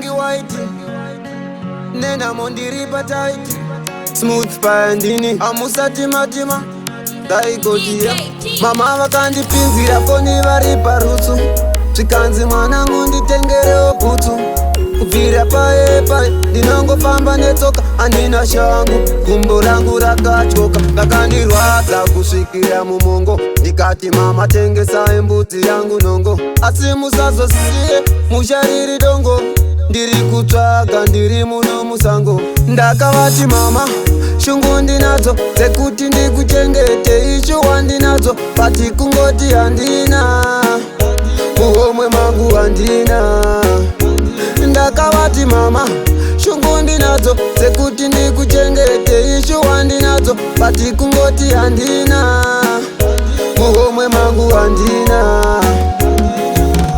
white nena mondiri tight smooth spine amusati matima daikotia mama vakandipinzira foni vari parutsu zvikanzi mwanangu nditengerewo bhutsu kubvira paepa ndinongofamba netsoka handina shangu gumbo rangu rakatyoka rakandirwadza kusvikira mumongo ndikati mama tengesai mbudzi yangu nongo asi musazosiye mushariri dongo ndiri kutsvaga ndiri muno musango ndakavati mama shungu ndinadzo dzekuti ndikuchengete icho wandinadzo pati kungoti handina muhomwe mangu handina ndakavati mama shungu ndinadzo dzekuti ndikuchengete icho wandinadzo pati kungoti handina muhomwe mangu handina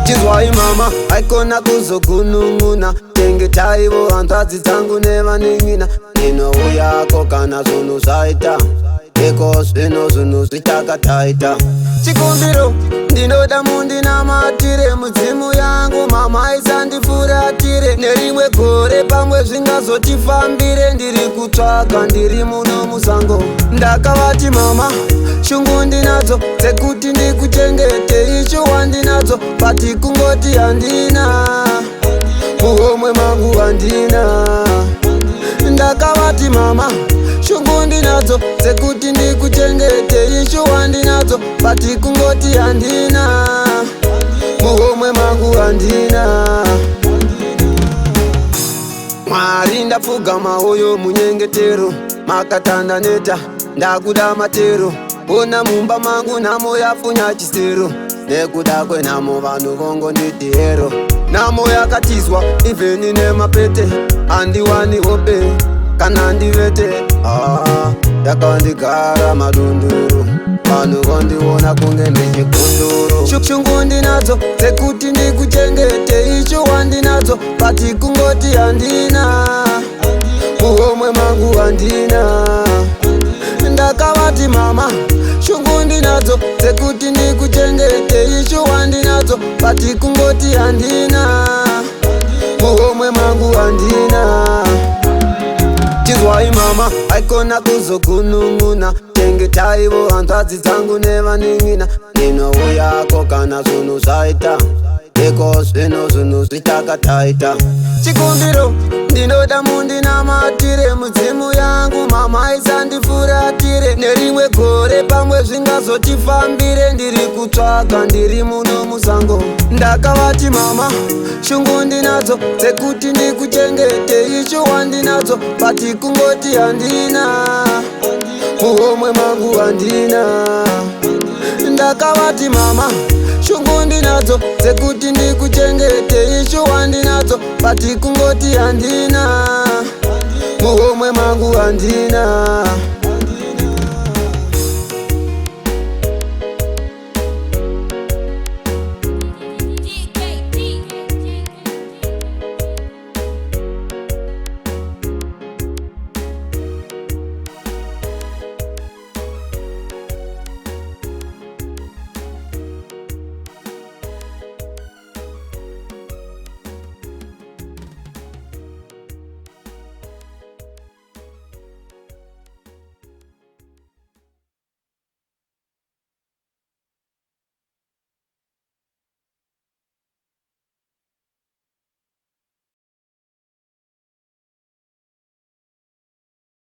chizwai mama aikona kuzogunun'una tengetaivo hanzvadzi dzangu nevanen'ina ndinouyako kana zvinhu zvaita eko zvino zvinhu zvitakataita chikumbiro ndinoda mundinamatire mudzimu yangu mama isandifuratire nerimwe gore pamwe zvingazotifambire ndiri kutsvaga ndiri muno musango ndakavati mama shungu ndinadzo dzekuti ndikuchengete icho wandinadzo pati kungoti handina muhomwe mangu handina ndakavati mama shungu ndinadzo dzekuti ndikuchengete icho wandinadzo pati kungoti handina muhomwe mangu handina mwari ndapfugama uyo munyengetero makatanda neta ndakuda matero ona mumba mangu nhamo yafunya chisero nekuda kwenhamo vanhu vongonditi hero nhamo yakatizwa ivheni nemapete handiwani hope kana ndivete yakandigara madunduru vanhu vondiona kunge ndechikunduru shungu ndinadzo dzekuti ndikuchengete icho wandinadzo pati kungoti handina muhomwe mangu handina ndakavati mama shungu ndinadzo dzekuti ndikuchengete icho wandinadzo pati kungoti handina muhomwe mangu handina chizwai mama aikona kuzogunun'una tengetaivo hanzvadzi dzangu nevanen'ina ndinouyako kana zvinhu zvaita eko zvino zvinhu zvitakataita chikumbiro ndinoda mundinamatire mudzimu yangu mama isandifuratire nerimwe gore pamwe zvingazotifambire ndiri kutsvaga ndiri muno musango ndakavati mama shungu ndinadzo dzekuti ndikuchengete icho wandinadzo pati kungoti handina muhomwe mangu handina ndakavati mama shungu ndinadzo dzekuti ndikuchengete icho wandinadzo pati kungoti handina muhomwe mangu handina